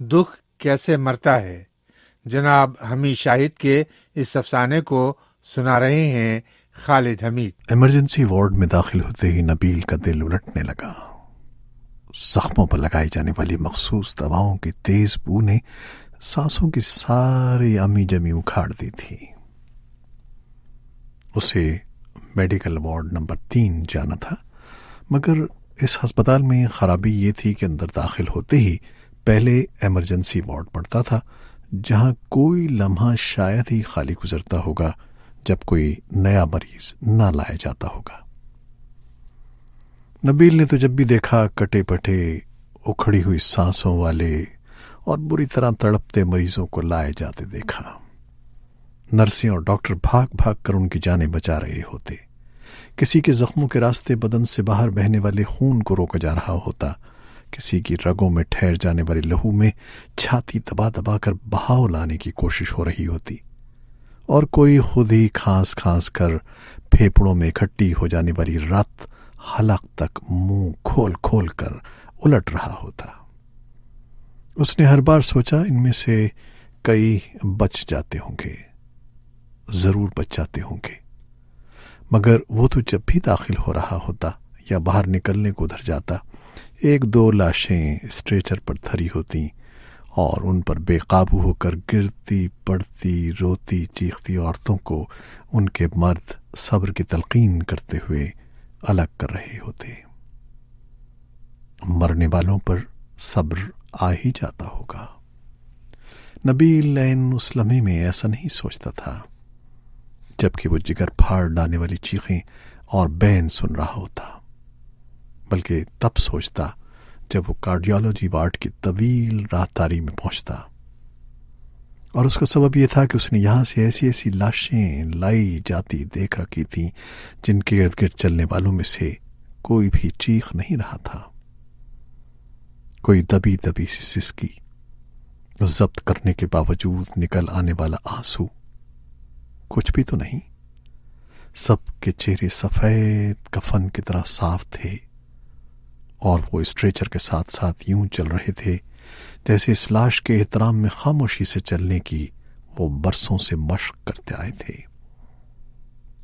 دکھ کیسے مرتا ہے۔ جناب حمید شاہد کے اس افسانے کو سنا رہے ہیں خالد حمید۔ ایمرجنسی وارڈ میں داخل ہوتے ہی نبیل کا دل الٹنے لگا۔ زخموں پر لگائی جانے والی مخصوص دواؤں کی تیز بو نے سانسوں کی ساری امی جمی اکھاڑ دی تھی۔ اسے میڈیکل وارڈ نمبر 3 جانا تھا، مگر اس ہسپتال میں خرابی یہ تھی کہ اندر داخل ہوتے ہی پہلے ایمرجنسی وارڈ پڑتا تھا، جہاں کوئی لمحہ شاید ہی خالی گزرتا ہوگا جب کوئی نیا مریض نہ لایا جاتا ہوگا۔ نبیل نے تو جب بھی دیکھا کٹے پٹے اکھڑی ہوئی سانسوں والے اور بری طرح تڑپتے مریضوں کو لائے جاتے دیکھا۔ نرسیں اور ڈاکٹر بھاگ بھاگ کر ان کی جانیں بچا رہے ہوتے۔ کسی کے زخموں کے راستے بدن سے باہر بہنے والے خون کو روکا جا رہا ہوتا، کسی کی رگوں میں ٹھہر جانے والے لہو میں چھاتی دبا دبا کر بہاؤ لانے کی کوشش ہو رہی ہوتی، اور کوئی خود ہی کھانس کھانس کر پھیپھڑوں میں اکٹھی ہو جانے والی رت حلق تک منہ کھول کھول کر الٹ رہا ہوتا۔ اس نے ہر بار سوچا ان میں سے کئی بچ جاتے ہوں گے، ضرور بچ جاتے ہوں گے، مگر وہ تو جب بھی داخل ہو رہا ہوتا یا باہر نکلنے کو ادھر جاتا، 1-2 لاشیں اسٹریچر پر دھری ہوتی اور ان پر بے قابو ہو کر گرتی پڑتی روتی چیختی عورتوں کو ان کے مرد صبر کی تلقین کرتے ہوئے الگ کر رہے ہوتے۔ مرنے والوں پر صبر آ ہی جاتا ہوگا۔ نبیل عین اس لمحے میں ایسا نہیں سوچتا تھا، جبکہ وہ جگر پھاڑ ڈالنے والی چیخیں اور بین سن رہا ہوتا، بلکہ تب سوچتا جب وہ کارڈیالوجی وارڈ کی طویل راہداری میں پہنچتا، اور اس کا سبب یہ تھا کہ اس نے یہاں سے ایسی ایسی لاشیں لائی جاتی دیکھ رکھی تھیں جن کے ارد گرد چلنے والوں میں سے کوئی بھی چیخ نہیں رہا تھا۔ کوئی دبی دبی سی سسکی، ضبط کرنے کے باوجود نکل آنے والا آنسو، کچھ بھی تو نہیں۔ سب کے چہرے سفید کفن کی طرح صاف تھے، اور وہ اسٹریچر کے ساتھ ساتھ یوں چل رہے تھے جیسے اس لاش کے احترام میں خاموشی سے چلنے کی وہ برسوں سے مشق کرتے آئے تھے،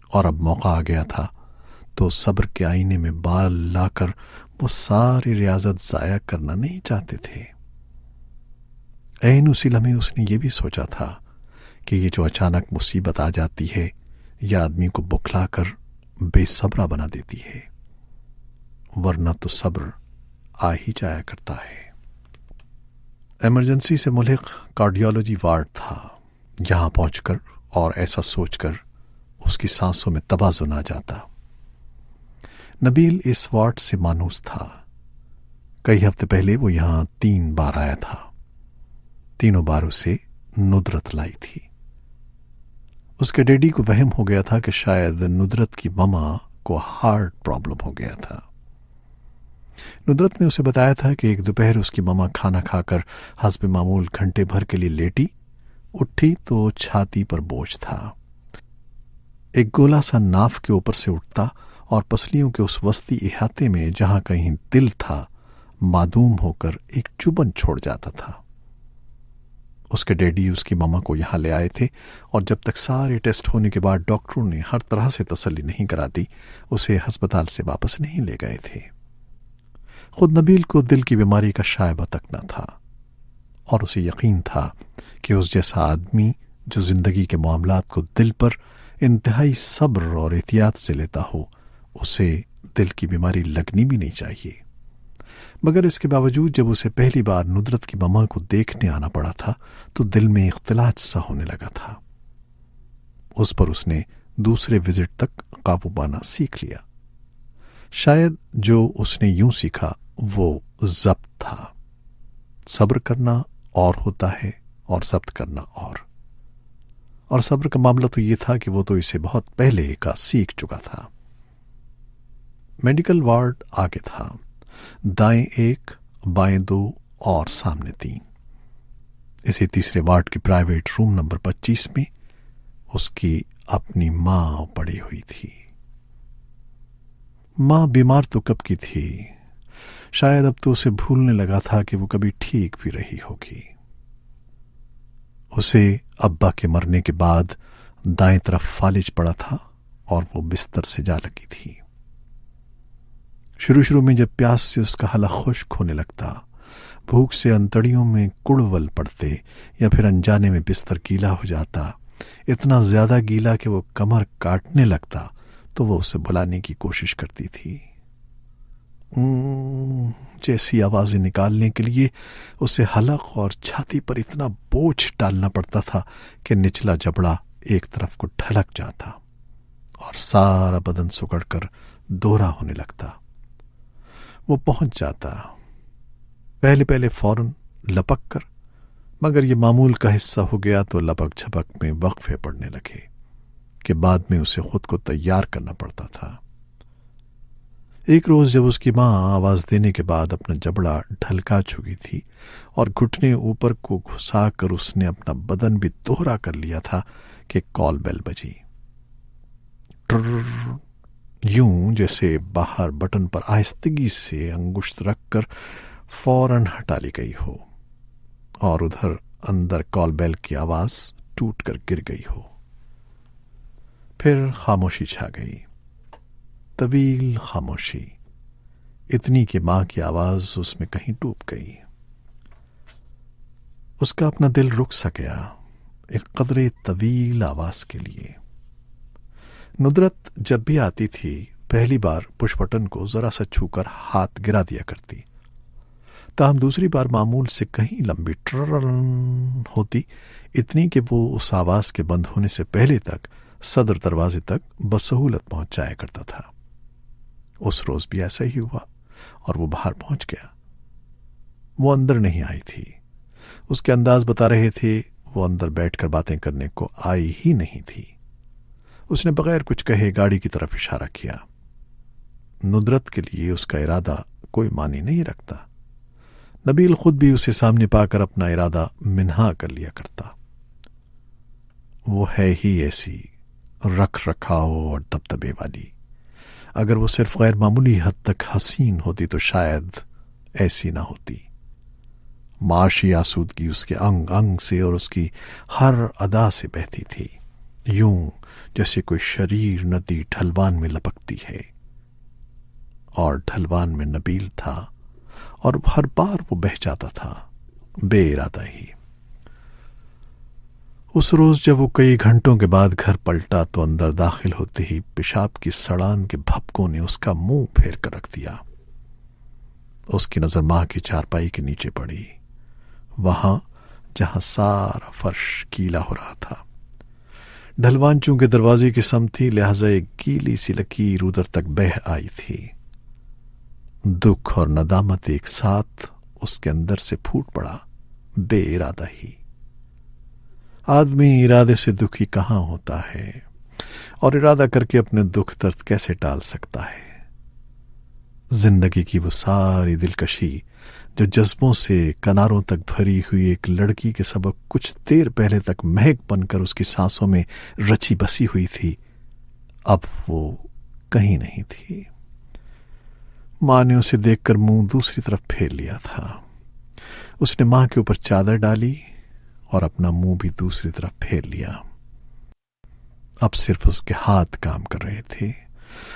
اور اب موقع آ گیا تھا تو صبر کے آئینے میں بال لا کر وہ ساری ریاضت ضائع کرنا نہیں چاہتے تھے۔ عین اسی لمحے اس نے یہ بھی سوچا تھا کہ یہ جو اچانک مصیبت آ جاتی ہے یہ آدمی کو بکھلا کر بے صبرا بنا دیتی ہے، ورنہ تو صبر آ ہی جایا کرتا ہے۔ ایمرجنسی سے ملحق کارڈیالوجی وارڈ تھا۔ یہاں پہنچ کر اور ایسا سوچ کر اس کی سانسوں میں توازن آ جاتا۔ نبیل اس وارڈ سے مانوس تھا۔ کئی ہفتے پہلے وہ یہاں 3 بار آیا تھا، تینوں بار اسے ندرت لائی تھی۔ اس کے ڈیڈی کو وہم ہو گیا تھا کہ شاید ندرت کی ماما کو ہارٹ پرابلم ہو گیا تھا۔ ندرت نے اسے بتایا تھا کہ ایک دوپہر اس کی ماما کھانا کھا کر حسب معمول گھنٹے بھر کے لیے لیٹی، اٹھی تو چھاتی پر بوجھ تھا۔ ایک گولا سا ناف کے اوپر سے اٹھتا اور پسلیوں کے اس وسطی احاطے میں جہاں کہیں دل تھا معدوم ہو کر ایک چبھن چھوڑ جاتا تھا۔ اس کے ڈیڈی اس کی ماما کو یہاں لے آئے تھے، اور جب تک سارے ٹیسٹ ہونے کے بعد ڈاکٹروں نے ہر طرح سے تسلی نہیں کرا دی، اسے ہسپتال سے واپس نہیں لے گئے تھے۔ خود نبیل کو دل کی بیماری کا شائبہ تک نہ تھا، اور اسے یقین تھا کہ اس جیسا آدمی جو زندگی کے معاملات کو دل پر انتہائی صبر اور احتیاط سے لیتا ہو، اسے دل کی بیماری لگنی بھی نہیں چاہیے۔ مگر اس کے باوجود جب اسے پہلی بار ندرت کی ماما کو دیکھنے آنا پڑا تھا تو دل میں اختلاط سا ہونے لگا تھا۔ اس پر اس نے دوسرے وزٹ تک قابو پانا سیکھ لیا۔ شاید جو اس نے یوں سیکھا وہ ضبط تھا۔ صبر کرنا اور ہوتا ہے اور ضبط کرنا اور صبر کا معاملہ تو یہ تھا کہ وہ تو اسے بہت پہلے کا سیکھ چکا تھا۔ میڈیکل وارڈ آگے تھا، دائیں 1، بائیں 2 اور سامنے 3۔ اسی تیسرے وارڈ کی پرائیویٹ روم نمبر 25 میں اس کی اپنی ماں پڑی ہوئی تھی۔ ماں بیمار تو کب کی تھی، شاید اب تو اسے بھولنے لگا تھا کہ وہ کبھی ٹھیک بھی رہی ہوگی۔ اسے ابا کے مرنے کے بعد دائیں طرف فالج پڑا تھا اور وہ بستر سے جا لگی تھی۔ شروع میں جب پیاس سے اس کا حلق خشک ہونے لگتا، بھوک سے انتڑیوں میں کڑول پڑتے یا پھر انجانے میں بستر گیلا ہو جاتا، اتنا زیادہ گیلا کہ وہ کمر کاٹنے لگتا، تو وہ اسے بلانے کی کوشش کرتی تھی۔ جیسی آوازیں نکالنے کے لیے اسے حلق اور چھاتی پر اتنا بوجھ ڈالنا پڑتا تھا کہ نچلا جبڑا ایک طرف کو ڈھلک جاتا اور سارا بدن سکڑ کر دوہرا ہونے لگتا۔ وہ پہنچ جاتا، پہلے فوراً لپک کر، مگر یہ معمول کا حصہ ہو گیا تو لپک جھپک میں وقفے پڑنے لگے کہ بعد میں اسے خود کو تیار کرنا پڑتا تھا۔ ایک روز جب اس کی ماں آواز دینے کے بعد اپنا جبڑا ڈھلکا چکی تھی اور گھٹنے اوپر کو گھسا کر اس نے اپنا بدن بھی دوہرا کر لیا تھا کہ کال بیل بجی۔ یوں جیسے باہر بٹن پر آہستگی سے انگشت رکھ کر فوراً ہٹا لی گئی ہو اور ادھر اندر کال بیل کی آواز ٹوٹ کر گر گئی ہو۔ پھر خاموشی چھا گئی، طویل خاموشی، اتنی کہ ماں کی آواز اس میں کہیں ڈوب گئی۔ اس کا اپنا دل رک سا گیا ایک قدرے طویل آواز کے لیے۔ ندرت جب بھی آتی تھی پہلی بار پش بٹن کو ذرا سا چھو کر ہاتھ گرا دیا کرتی، تاہم دوسری بار معمول سے کہیں لمبی ٹرررن ہوتی، اتنی کہ وہ اس آواز کے بند ہونے سے پہلے تک صدر دروازے تک بسہولت پہنچ جایا کرتا تھا۔ اس روز بھی ایسا ہی ہوا اور وہ باہر پہنچ گیا۔ وہ اندر نہیں آئی تھی، اس کے انداز بتا رہے تھے وہ اندر بیٹھ کر باتیں کرنے کو آئی ہی نہیں تھی۔ اس نے بغیر کچھ کہے گاڑی کی طرف اشارہ کیا۔ ندرت کے لیے اس کا ارادہ کوئی معنی نہیں رکھتا۔ نبیل خود بھی اسے سامنے پا کر اپنا ارادہ منہا کر لیا کرتا۔ وہ ہے ہی ایسی رکھ رکھاؤ اور دبدبے والی، اگر وہ صرف غیر معمولی حد تک حسین ہوتی تو شاید ایسی نہ ہوتی۔ معاشی آسودگی اس کے انگ انگ سے اور اس کی ہر ادا سے بہتی تھی، یوں جیسے کوئی شریر ندی ڈھلوان میں لپکتی ہے، اور ڈھلوان میں نبیل تھا اور ہر بار وہ بہہ جاتا تھا بے ارادہ ہی۔ اس روز جب وہ کئی گھنٹوں کے بعد گھر پلٹا تو اندر داخل ہوتے ہی پیشاب کی سڑان کے بھپکوں نے اس کا منہ پھیر کر رکھ دیا۔ اس کی نظر ماں کی چارپائی کے نیچے پڑی، وہاں جہاں سارا فرش گیلا ہو رہا تھا۔ ڈھلوان چونکہ دروازے کی سمت تھی، لہذا ایک گیلی سی لکیر ادھر تک بہہ آئی تھی۔ دکھ اور ندامت ایک ساتھ اس کے اندر سے پھوٹ پڑا، بے ارادہ ہی۔ آدمی ارادے سے دکھی کہاں ہوتا ہے، اور ارادہ کر کے اپنے دکھ درد کیسے ٹال سکتا ہے؟ زندگی کی وہ ساری دلکشی جو جذبوں سے کناروں تک بھری ہوئی ایک لڑکی کے سبب کچھ دیر پہلے تک مہک بن کر اس کی سانسوں میں رچی بسی ہوئی تھی، اب وہ کہیں نہیں تھی۔ ماں نے اسے دیکھ کر منہ دوسری طرف پھیر لیا تھا۔ اس نے ماں کے اوپر چادر ڈالی اور اپنا منہ بھی دوسری طرف پھیر لیا۔ اب صرف اس کے ہاتھ کام کر رہے تھے،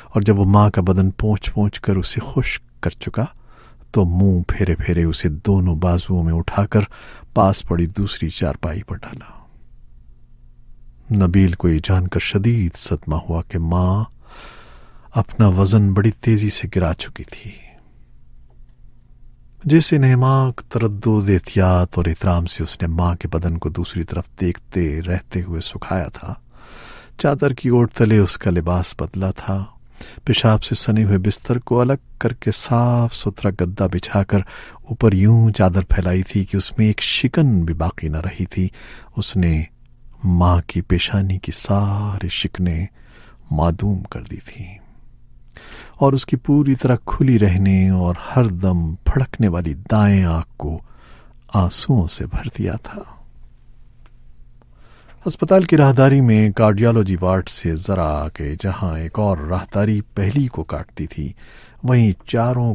اور جب وہ ماں کا بدن پونچھ پونچھ کر اسے خشک کر چکا تو منہ پھیرے پھیرے اسے دونوں بازوؤں میں اٹھا کر پاس پڑی دوسری چارپائی پر ڈالا۔ نبیل کو یہ جان کر شدید صدمہ ہوا کہ ماں اپنا وزن بڑی تیزی سے گرا چکی تھی۔ جیسے نہماک تردد، احتیاط اور احترام سے اس نے ماں کے بدن کو دوسری طرف دیکھتے رہتے ہوئے سکھایا تھا۔ چادر کی اوٹ تلے اس کا لباس بدلا تھا۔ پیشاب سے سنے ہوئے بستر کو الگ کر کے صاف ستھرا گدا بچھا کر اوپر یوں چادر پھیلائی تھی کہ اس میں ایک شکن بھی باقی نہ رہی تھی۔ اس نے ماں کی پیشانی کی ساری شکنیں معدوم کر دی تھیں اور اس کی پوری طرح کھلی رہنے اور ہر دم پھڑکنے والی دائیں آنکھ کو آنسوؤں سے بھر دیا تھا۔ ہسپتال کی راہداری میں کارڈیالوجی وارڈ سے ذرا آگے، جہاں ایک اور راہداری پہلی کو کاٹتی تھی، وہیں چاروں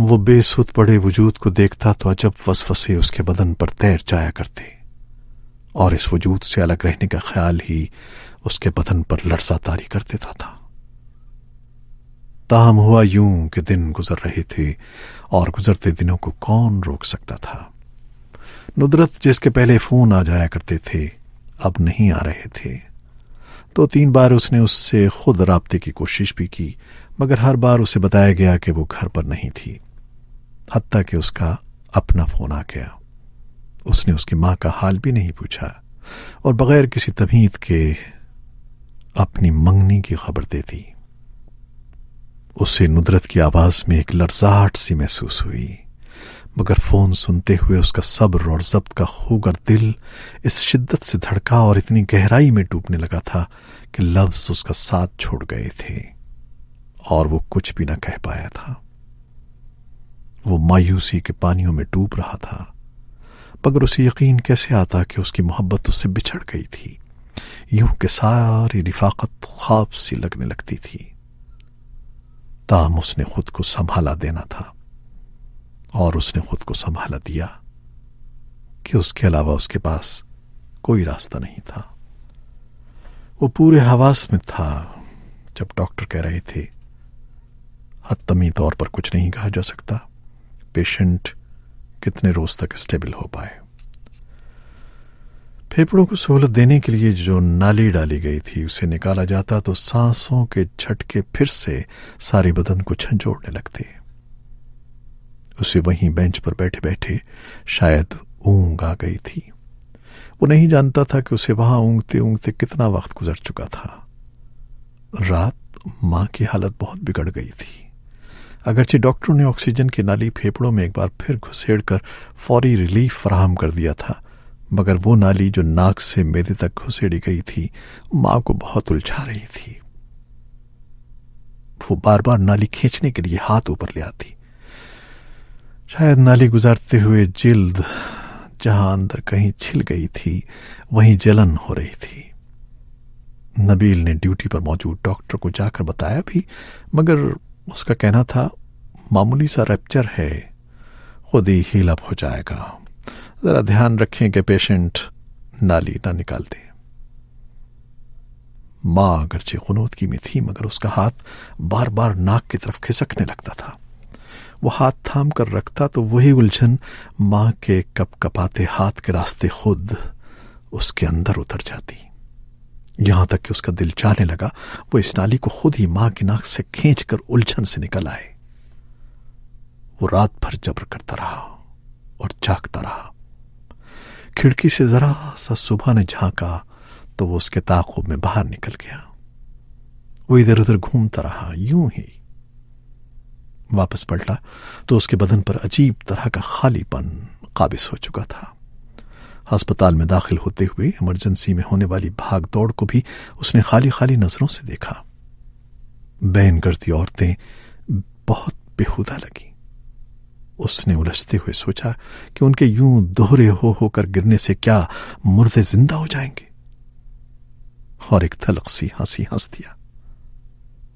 وہ بے سود پڑے وجود کو دیکھتا تو عجب وسوسے اس کے بدن پر تیر جایا کرتے، اور اس وجود سے الگ رہنے کا خیال ہی اس کے بدن پر لرزہ طاری کر دیتا تھا۔ تاہم ہوا یوں کہ دن گزر رہے تھے، اور گزرتے دنوں کو کون روک سکتا تھا۔ ندرت جس کے پہلے فون آ جایا کرتے تھے اب نہیں آ رہے تھے۔ 2-3 بار اس نے اس سے خود رابطے کی کوشش بھی کی، مگر ہر بار اسے بتایا گیا کہ وہ گھر پر نہیں تھی۔ حتیٰ کہ اس کا اپنا فون آ گیا، اس نے اس کی ماں کا حال بھی نہیں پوچھا، اور بغیر کسی تمہید کے اپنی منگنی کی خبر دے دی۔ اسے ندرت کی آواز میں ایک لرزاہٹ سی محسوس ہوئی، مگر فون سنتے ہوئے اس کا صبر اور ضبط کا خوگر دل اس شدت سے دھڑکا اور اتنی گہرائی میں ڈوبنے لگا تھا کہ لفظ اس کا ساتھ چھوڑ گئے تھے، اور وہ کچھ بھی نہ کہہ پایا تھا۔ وہ مایوسی کے پانیوں میں ڈوب رہا تھا، مگر اسے یقین کیسے آتا کہ اس کی محبت اس سے بچھڑ گئی تھی، یوں کہ ساری رفاقت خواب سی لگنے لگتی تھی۔ تاہم اس نے خود کو سنبھالا دینا تھا، اور اس نے خود کو سنبھالا دیا کہ اس کے علاوہ اس کے پاس کوئی راستہ نہیں تھا۔ وہ پورے حواس میں تھا جب ڈاکٹر کہہ رہے تھے حتمی طور پر کچھ نہیں کہا جا سکتا، پیشنٹ کتنے روز تک اسٹیبل ہو پائے۔ پھیپھڑوں کو سہولت دینے کے لیے جو نالی ڈالی گئی تھی اسے نکالا جاتا تو سانسوں کے جھٹکے پھر سے سارے بدن کو جھنجھوڑنے لگتے۔ اسے وہیں بینچ پر بیٹھے بیٹھے شاید اونگ آ گئی تھی۔ وہ نہیں جانتا تھا کہ اسے وہاں اونگتے اونگتے کتنا وقت گزر چکا تھا۔ رات ماں کی حالت بہت بگڑ گئی تھی۔ اگرچہ ڈاکٹروں نے آکسیجن کی نالی پھیپھڑوں میں ایک بار پھر گھسیڑ کر فوری ریلیف فراہم کر دیا تھا، مگر وہ نالی جو ناک سے میدے تک گھسیڑی گئی تھی ماں کو بہت الجھا رہی تھی۔ وہ بار بار نالی کھینچنے کے لیے ہاتھ اوپر لے آتی۔ شاید نالی گزارتے ہوئے جلد جہاں اندر کہیں چھل گئی تھی وہیں جلن ہو رہی تھی۔ نبیل نے ڈیوٹی پر موجود ڈاکٹر کو جا کر بتایا بھی، مگر اس کا کہنا تھا معمولی سا ریپچر ہے، خود ہی ہیل اپ ہو جائے گا، ذرا دھیان رکھیں کہ پیشنٹ نالی نہ نکال دے۔ ماں اگرچہ قنوت میں تھی مگر اس کا ہاتھ بار بار ناک کی طرف کھسکنے لگتا تھا۔ وہ ہاتھ تھام کر رکھتا تو وہی الجھن ماں کے کپ کپاتے ہاتھ کے راستے خود اس کے اندر اتر جاتی، یہاں تک کہ اس کا دل چاہنے لگا وہ اس نالی کو خود ہی ماں کی ناک سے کھینچ کر الجھن سے نکل آئے۔ وہ رات بھر جبر کرتا رہا اور جاگتا رہا۔ کھڑکی سے ذرا سا صبح نے جھانکا تو وہ اس کے تعاقب میں باہر نکل گیا۔ وہ ادھر ادھر گھومتا رہا، یوں ہی واپس پلٹا تو اس کے بدن پر عجیب طرح کا خالی پن قابض ہو چکا تھا۔ ہسپتال میں داخل ہوتے ہوئے ایمرجنسی میں ہونے والی بھاگ دوڑ کو بھی اس نے خالی خالی نظروں سے دیکھا۔ بہن کرتی عورتیں بہت بےہودہ لگیں۔ اس نے الجھتے ہوئے سوچا کہ ان کے یوں دوہرے ہو کر گرنے سے کیا مردے زندہ ہو جائیں گے، اور ایک تلخ سی ہنسی ہنس دیا۔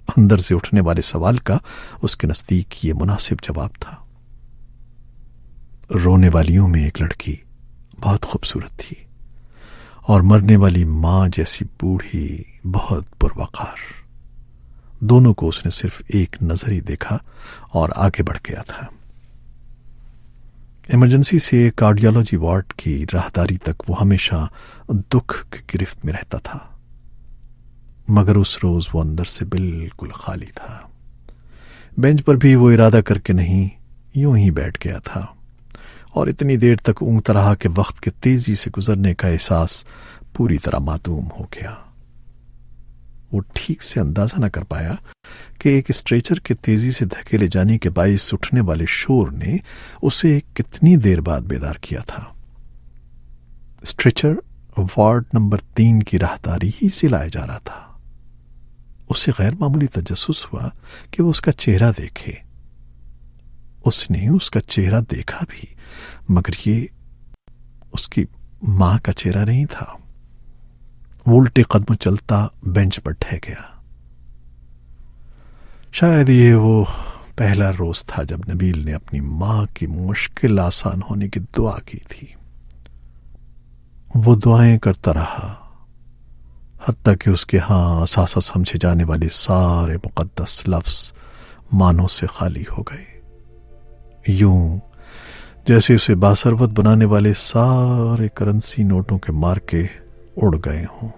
اندر سے اٹھنے والے سوال کا اس کے نزدیک یہ مناسب جواب تھا۔ رونے والیوں میں ایک لڑکی بہت خوبصورت تھی، اور مرنے والی ماں جیسی بوڑھی بہت پروقار۔ دونوں کو اس نے صرف ایک نظر ہی دیکھا اور آگے بڑھ گیا تھا۔ ایمرجنسی سے کارڈیالوجی وارڈ کی راہداری تک وہ ہمیشہ دکھ کی گرفت میں رہتا تھا، مگر اس روز وہ اندر سے بالکل خالی تھا۔ بینچ پر بھی وہ ارادہ کر کے نہیں، یوں ہی بیٹھ گیا تھا، اور اتنی دیر تک اونگتا رہا کہ وقت کے تیزی سے گزرنے کا احساس پوری طرح معدوم ہو گیا۔ وہ ٹھیک سے اندازہ نہ کر پایا کہ ایک اسٹریچر کے تیزی سے دھکیلے جانے کے باعث اٹھنے والے شور نے اسے کتنی دیر بعد بیدار کیا تھا۔ اسٹریچر وارڈ نمبر 3 کی راہداری ہی سے لایا جا رہا تھا۔ اسے غیر معمولی تجسس ہوا کہ وہ اس کا چہرہ دیکھے۔ اس نے اس کا چہرہ دیکھا بھی، مگر یہ اس کی ماں کا چہرہ نہیں تھا۔ وہ الٹے قدم چلتا بینچ پر ٹھہ گیا۔ شاید یہ وہ پہلا روز تھا جب نبیل نے اپنی ماں کی مشکل آسان ہونے کی دعا کی تھی۔ وہ دعائیں کرتا رہا حتیٰ کہ اس کے ہاں اثاثہ سمجھے جانے والے سارے مقدس لفظ معنوں سے خالی ہو گئے، یوں جیسے اسے باثروت بنانے والے سارے کرنسی نوٹوں کے مارکے اڑ گئے ہوں۔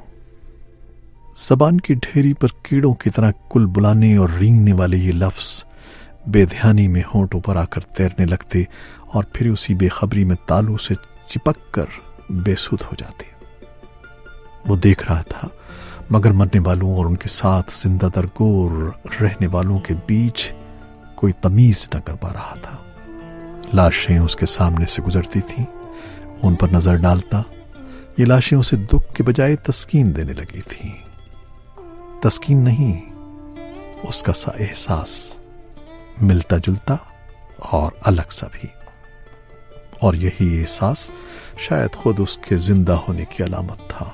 زبان کی ڈھیری پر کیڑوں کی طرح کل بلانے اور رینگنے والے یہ لفظ بے دھیانی میں ہونٹوں پر آ کر تیرنے لگتے اور پھر اسی بے خبری میں تالو سے چپک کر بے سود ہو جاتے۔ وہ دیکھ رہا تھا مگر مرنے والوں اور ان کے ساتھ زندہ درگور رہنے والوں کے بیچ کوئی تمیز نہ کر پا رہا تھا۔ لاشیں اس کے سامنے سے گزرتی تھیں، ان پر نظر ڈالتا یہ لاشیں اسے دکھ کے بجائے تسکین دینے لگی تھیں۔ تسکین نہیں، اس کا سا احساس، ملتا جلتا اور الگ سا بھی، اور یہی احساس شاید خود اس کے زندہ ہونے کی علامت تھا۔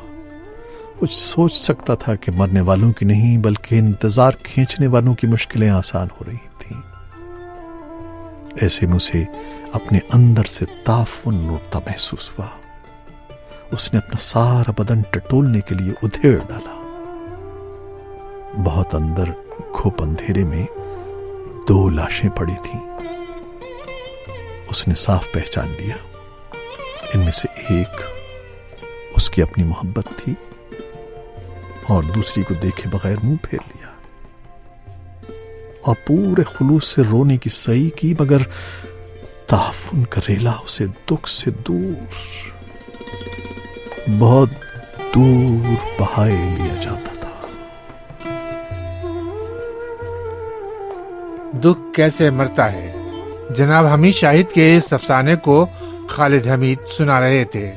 کچھ سوچ سکتا تھا کہ مرنے والوں کی نہیں بلکہ انتظار کھینچنے والوں کی مشکلیں آسان ہو رہی تھیں۔ ایسے میں اسے اپنے اندر سے تعفن اٹھتا محسوس ہوا۔ اس نے اپنا سارا بدن ٹٹولنے کے لیے ادھیڑ ڈالا۔ بہت اندر گھوپ اندھیرے میں 2 لاشیں پڑی تھیں۔ اس نے صاف پہچان لیا، ان میں سے ایک اس کی اپنی محبت تھی اور دوسری کو دیکھے بغیر منہ پھیر لیا اور پورے خلوص سے رونے کی سعی کی، مگر تعفن کا ریلا اسے دکھ سے دور، بہت دور بہائے لیا جاتا تھا۔ دکھ کیسے مرتا ہے، جناب حمید شاہد کے اس افسانے کو خالد حمید سنا رہے تھے۔